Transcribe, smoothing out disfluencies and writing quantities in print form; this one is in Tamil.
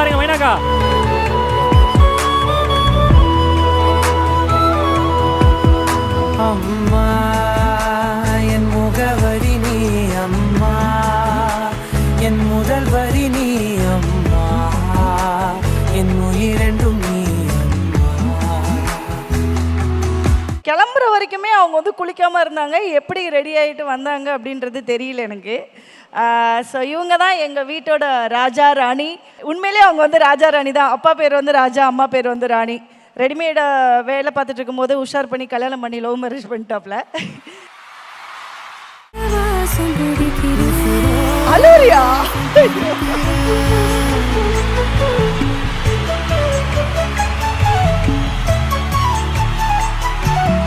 பாருங்க மைனாக்கா. அம்மா என் முகவரி நீ அம்மா, என் முதல் வரி நீ அம்மா, என் உயிரெண்டும் நீ அம்மா. கிளம்புற வரைக்குமே அவங்க வந்து குளிக்காமல் இருந்தாங்க. எப்படி ரெடி ஆகிட்டு வந்தாங்க அப்படின்றது தெரியல எனக்கு. ஸோ இவங்க தான் எங்கள் வீட்டோட ராஜா ராணி. உண்மையிலேயே அவங்க வந்து ராஜா ராணி தான். அப்பா பேர் வந்து ராஜா, அம்மா பேர் வந்து ராணி. ரெடிமேட வேலை பார்த்துட்டு இருக்கும்போது உஷார் பண்ணி கல்யாணம் பண்ணி லவ் மேரேஜ் பண்ணிட்டாப்ல. அலூரியா